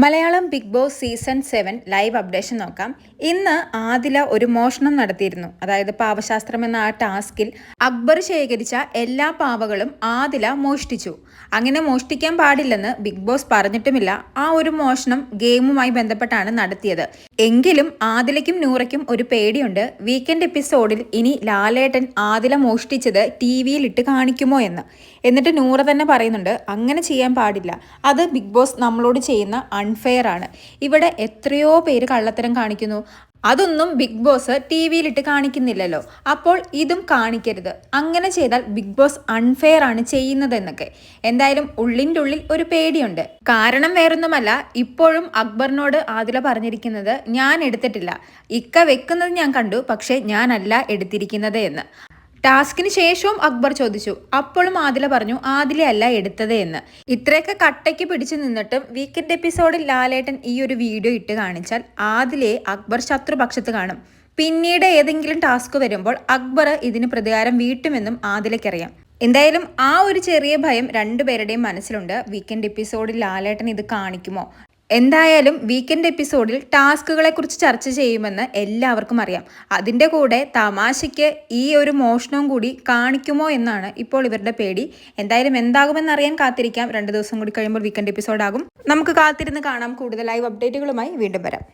Malayalam Bigg Boss season 7 live updation നോക്കാം. ഇന്ന് ആദില ഒരു മോഷണം നടത്തിയിരുന്നു. അതായത് പാവശാസ്ത്രം എന്ന ആ ടാസ്കിൽ അക്ബർ ശേഖരിച്ച എല്ലാ പാവകളും ആദില മോഷ്ടിച്ചു. അങ്ങനെ മോഷ്ടിക്കാൻ പാടില്ലെന്ന് ബിഗ് ബോസ് പറഞ്ഞിട്ടുമില്ല. ആ ഒരു മോഷണം ഗെയിമുമായി ബന്ധപ്പെട്ടാണ് നടത്തിയത്. എങ്കിലും ആദിലയ്ക്കും നൂറയ്ക്കും ഒരു പേടിയുണ്ട്. വീക്കെൻഡ് എപ്പിസോഡിൽ ഇനി ലാലേട്ടൻ ആദില മോഷ്ടിച്ചത് TV-യിൽ ഇട്ട് കാണിക്കുമോ എന്ന്. എന്നിട്ട് നൂറ തന്നെ പറയുന്നുണ്ട് അങ്ങനെ ചെയ്യാൻ പാടില്ല, അത് ബിഗ് ബോസ് നമ്മളോട് ചെയ്യുന്ന അൺഫെയർ ആണ്. ഇവിടെ എത്രയോ പേര് കള്ളത്തരം കാണിക്കുന്നു, അതൊന്നും ബിഗ് ബോസ് TV-യിലിട്ട് കാണിക്കുന്നില്ലല്ലോ, അപ്പോൾ ഇതും കാണിക്കരുത്. അങ്ങനെ ചെയ്താൽ ബിഗ് ബോസ് അൺഫെയർ ആണ് ചെയ്യുന്നതെന്നൊക്കെ. എന്തായാലും ഉള്ളിൻ്റെ ഉള്ളിൽ ഒരു പേടിയുണ്ട്. കാരണം വേറൊന്നുമല്ല, ഇപ്പോഴും അക്ബറിനോട് ആദില പറഞ്ഞിരിക്കുന്നത് ഞാൻ എടുത്തിട്ടില്ല, ഇക്ക വെക്കുന്നത് ഞാൻ കണ്ടു, പക്ഷെ ഞാനല്ല എടുത്തിരിക്കുന്നത് എന്ന്. ടാസ്കിന് ശേഷവും അക്ബർ ചോദിച്ചു, അപ്പോഴും ആദില പറഞ്ഞു ആദിലയല്ല എടുത്തത് എന്ന്. ഇത്രയൊക്കെ കട്ടയ്ക്ക് പിടിച്ചു നിന്നിട്ടും വീക്കെൻഡ് എപ്പിസോഡിൽ ലാലേട്ടൻ ഈ ഒരു വീഡിയോ ഇട്ട് കാണിച്ചാൽ ആദിലയെ അക്ബർ ശത്രുപക്ഷത്ത് കാണും. പിന്നീട് ഏതെങ്കിലും ടാസ്ക് വരുമ്പോൾ അക്ബർ ഇതിന് പ്രതികാരം വീട്ടുമെന്നും ആദിലയ്ക്കറിയാം. എന്തായാലും ആ ഒരു ചെറിയ ഭയം രണ്ടുപേരുടെയും മനസ്സിലുണ്ട്. വീക്കെൻഡ് എപ്പിസോഡിൽ ലാലേട്ടൻ ഇത് കാണിക്കുമോ? എന്തായാലും വീക്കെൻഡ് എപ്പിസോഡിൽ ടാസ്കുകളെ കുറിച്ച് ചർച്ച ചെയ്യുമെന്ന് എല്ലാവർക്കും അറിയാം. അതിൻ്റെ കൂടെ തമാശയ്ക്ക് ഈ ഒരു മോഷണവും കൂടി കാണിക്കുമോ എന്നാണ് ഇപ്പോൾ ഇവരുടെ പേടി. എന്തായാലും എന്താകുമെന്നറിയാൻ കാത്തിരിക്കാം. 2 ദിവസം കൂടി കഴിയുമ്പോൾ വീക്കെൻഡ് എപ്പിസോഡാകും. നമുക്ക് കാത്തിരുന്ന് കാണാം. കൂടുതൽ ലൈവ് അപ്ഡേറ്റുകളുമായി വീണ്ടും വരാം.